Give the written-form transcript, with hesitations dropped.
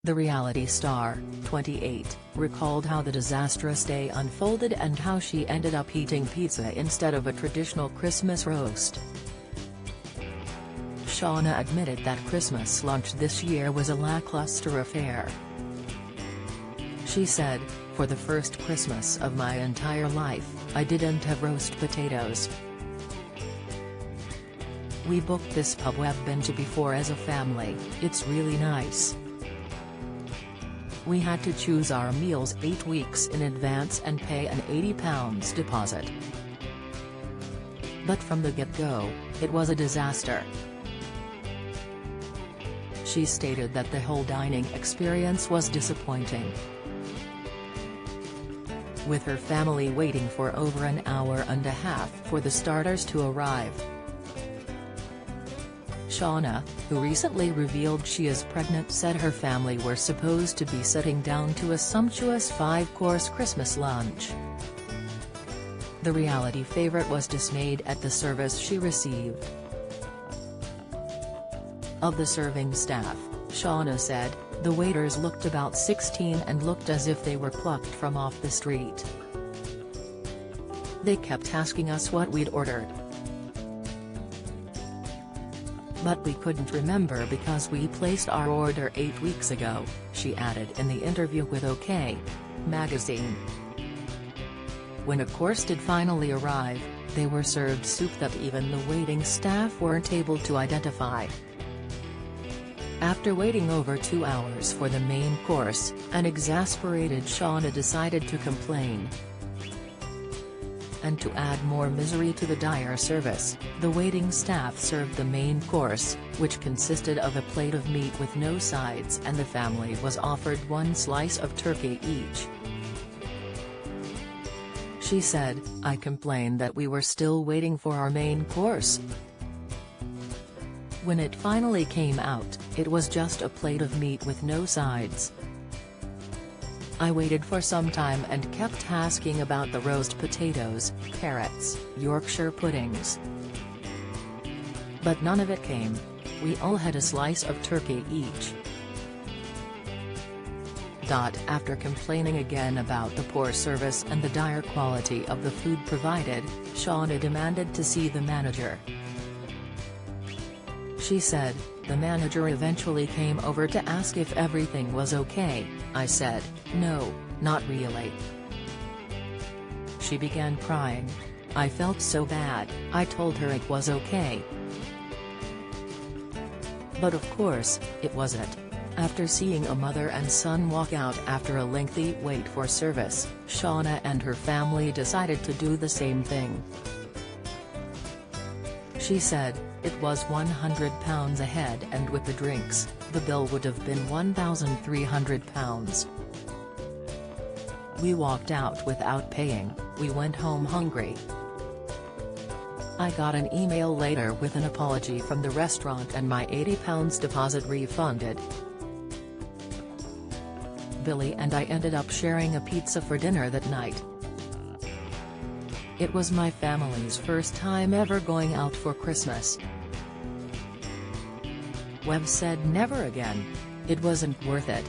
The reality star, 28, recalled how the disastrous day unfolded and how she ended up eating pizza instead of a traditional Christmas roast. Shauna admitted that Christmas lunch this year was a lackluster affair. She said, "For the first Christmas of my entire life, I didn't have roast potatoes. We booked this pub we've been to before as a family, it's really nice. We had to choose our meals 8 weeks in advance and pay an £80 deposit. But from the get-go, it was a disaster." She stated that the whole dining experience was disappointing, with her family waiting for over an hour and a half for the starters to arrive. Shauna, who recently revealed she is pregnant, said her family were supposed to be sitting down to a sumptuous 5-course Christmas lunch. The reality favorite was dismayed at the service she received. Of the serving staff, Shauna said, "The waiters looked about 16 and looked as if they were plucked from off the street. They kept asking us what we'd ordered. But we couldn't remember because we placed our order 8 weeks ago," she added in the interview with OK! Magazine. When a course did finally arrive, they were served soup that even the waiting staff weren't able to identify. After waiting over 2 hours for the main course, an exasperated Shauna decided to complain. And to add more misery to the dire service, the waiting staff served the main course, which consisted of a plate of meat with no sides, and the family was offered 1 slice of turkey each. She said, "I complained that we were still waiting for our main course. When it finally came out, it was just a plate of meat with no sides. I waited for some time and kept asking about the roast potatoes, carrots, Yorkshire puddings. But none of it came. We all had a slice of turkey each." After complaining again about the poor service and the dire quality of the food provided, Shauna demanded to see the manager. She said, "The manager eventually came over to ask if everything was okay. I said, no, not really." She began crying. "I felt so bad, I told her it was okay. But of course, it wasn't." After seeing a mother and son walk out after a lengthy wait for service, Shauna and her family decided to do the same thing. She said, "It was £100 a head, and with the drinks, the bill would have been £1,300. We walked out without paying, we went home hungry. I got an email later with an apology from the restaurant and my £80 deposit refunded. Billy and I ended up sharing a pizza for dinner that night. It was my family's first time ever going out for Christmas. We've said never again. It wasn't worth it."